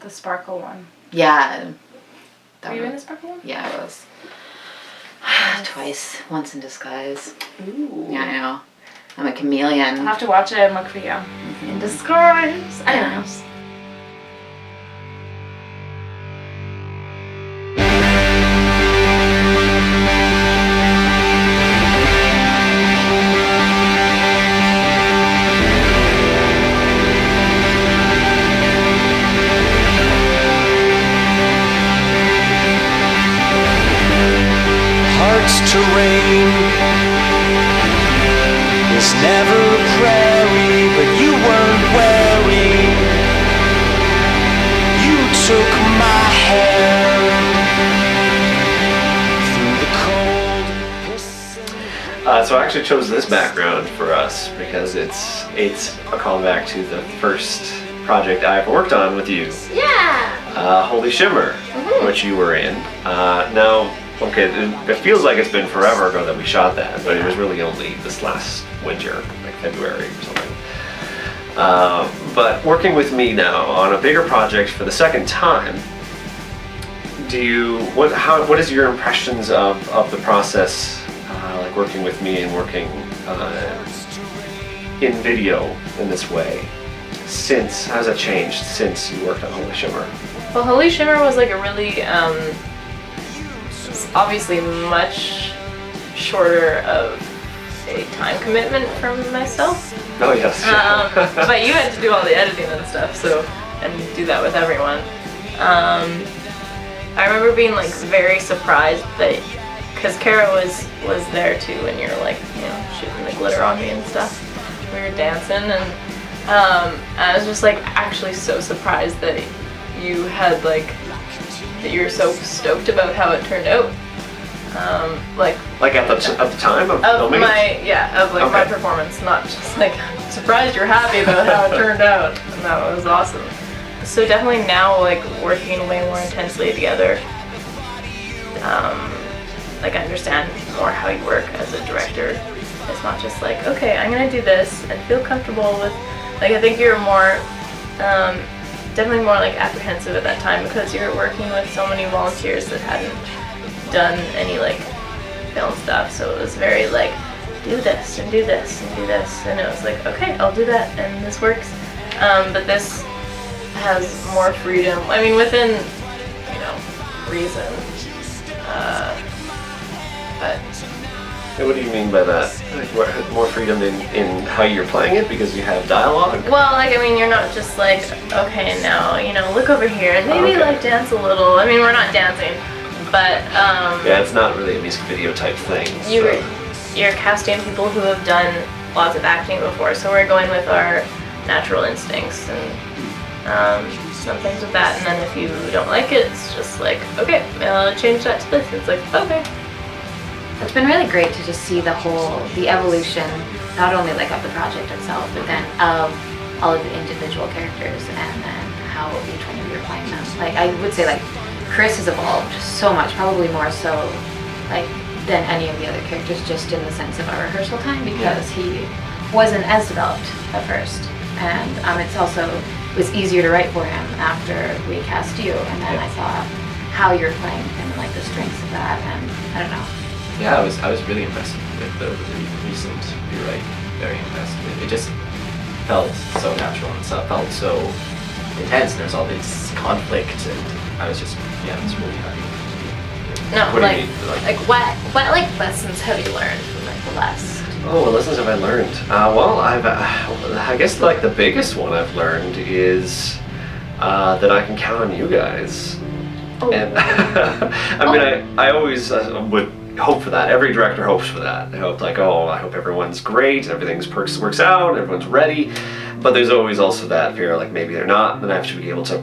The sparkle one. Yeah. Were you in the sparkle one? Yeah, I was. Twice. Once in disguise. Ooh. Yeah, I know. I'm a chameleon. I'll have to watch it and look for you. In disguise. Anyways. Terrain is never a prairie, but you weren't wary. You took my hand through the cold pissing. So I actually chose this background for us because it's a callback to the first project I've worked on with you. Yeah! Holy Shimmer, which you were in. Now, okay, it feels like it's been forever ago that we shot that, but it was really only this last winter, like February or something. But working with me now on a bigger project for the second time, what is your impressions of the process, like working with me and working in video in this way? How has that changed since you worked on Holy Shimmer? Well, Holy Shimmer was like a really, obviously much shorter of a time commitment from myself. Oh yes. But you had to do all the editing and stuff, and do that with everyone. I remember being like very surprised that, because Cara was there too, and you're like, shooting the glitter on me and stuff. We were dancing, and I was just like actually so surprised that you had that you were so stoked about how it turned out. Like at the time of filming? My performance, not just like surprised you're happy about how it turned out. And that was awesome. So definitely now, like working way more intensely together, like I understand more how you work as a director. It's not just like, okay, I'm gonna do this and feel comfortable with, like I think you're more, definitely more like apprehensive at that time because you're working with so many volunteers that hadn't done any like film stuff, so it was very like, do this and do this and do this, and it was like, okay, I'll do that and this works. But this has more freedom, I mean within, reason, but... What do you mean by that? Like more freedom in how you're playing it because you have dialogue? Well, like, I mean, you're not just like, okay, now, look over here and maybe like dance a little. I mean, we're not dancing, but yeah, it's not really a music video type thing. You're casting people who have done lots of acting before, so we're going with our natural instincts and some things with that. And then if you don't like it, it's just like, okay, change that to this. It's like, okay. It's been really great to just see the evolution, not only like of the project itself, but then of all of the individual characters and then how each one of you are playing them. Like I would say like Chris has evolved so much, probably more so like than any of the other characters, just in the sense of our rehearsal time, because he wasn't as developed at first. And it was easier to write for him after we cast you, and then I saw how you're playing and like the strengths of that, and I don't know. Yeah, I was really impressed with the recent rewrite. Very impressed with it. It just felt so natural and so felt so intense. There's all this conflict, and I was just really happy. No, what like, do you mean? like what like lessons have you learned from like the last? Oh, what lessons have I learned? Well, I guess like the biggest one I've learned is that I can count on you guys. Oh. And I always would hope for that. Every director hopes for that. They hope like, I hope everyone's great, everything works out, everyone's ready. But there's always also that fear, like maybe they're not, and then I have to be able to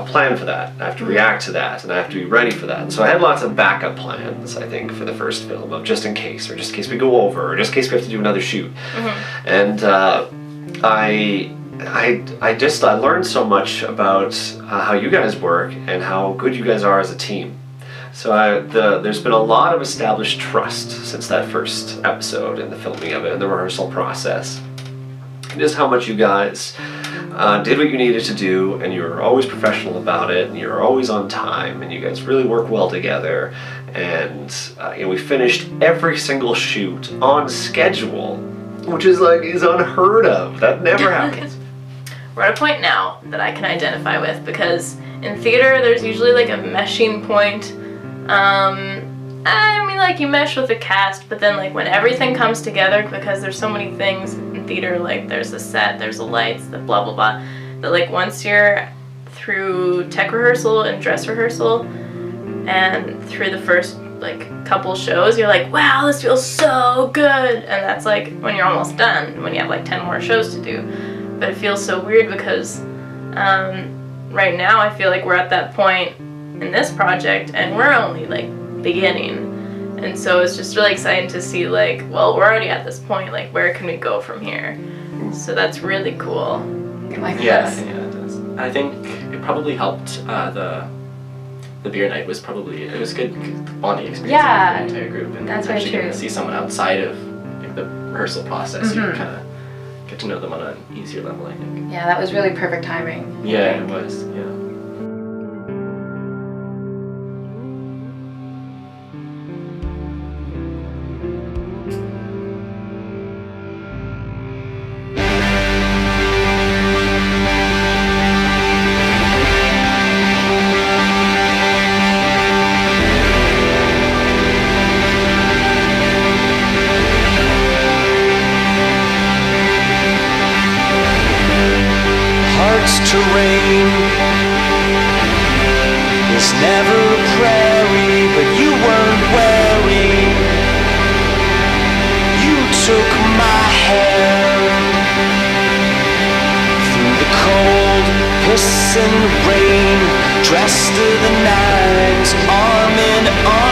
plan for that. I have to react to that, and I have to be ready for that. And so I had lots of backup plans, I think, for the first film, of just in case we go over, or just in case we have to do another shoot. And I learned so much about how you guys work and how good you guys are as a team. So there's been a lot of established trust since that first episode and the filming of it and the rehearsal process. And just how much you guys did what you needed to do, and you were always professional about it, and you were always on time, and you guys really work well together. And we finished every single shoot on schedule, which is unheard of. That never happens. We're at a point now that I can identify with, because in theater there's usually like a meshing point. I mean, like, you mesh with the cast, but then like when everything comes together, because there's so many things in theater, like there's the set, there's the lights, the blah blah blah, that like once you're through tech rehearsal and dress rehearsal and through the first like couple shows, you're like, wow, this feels so good. And that's like when you're almost done, when you have like 10 more shows to do. But it feels so weird because right now I feel like we're at that point in this project and we're only like beginning. And so it's just really exciting to see like, well, we're already at this point, like where can we go from here? So that's really cool. Like Yeah, this. yeah, it does. I think it probably helped the beer night was probably, it was a good bonding experience Yeah, for the entire group, and that's very actually getting true. to see someone outside of like, the rehearsal process, you kind of get to know them on an easier level, I think. Yeah, that was really perfect timing. I Yeah, think. it was. Yeah. Heart's terrain is never a prairie, but you weren't wary. You took my hand through the cold, pissing rain, dressed to the nines, arm in arm.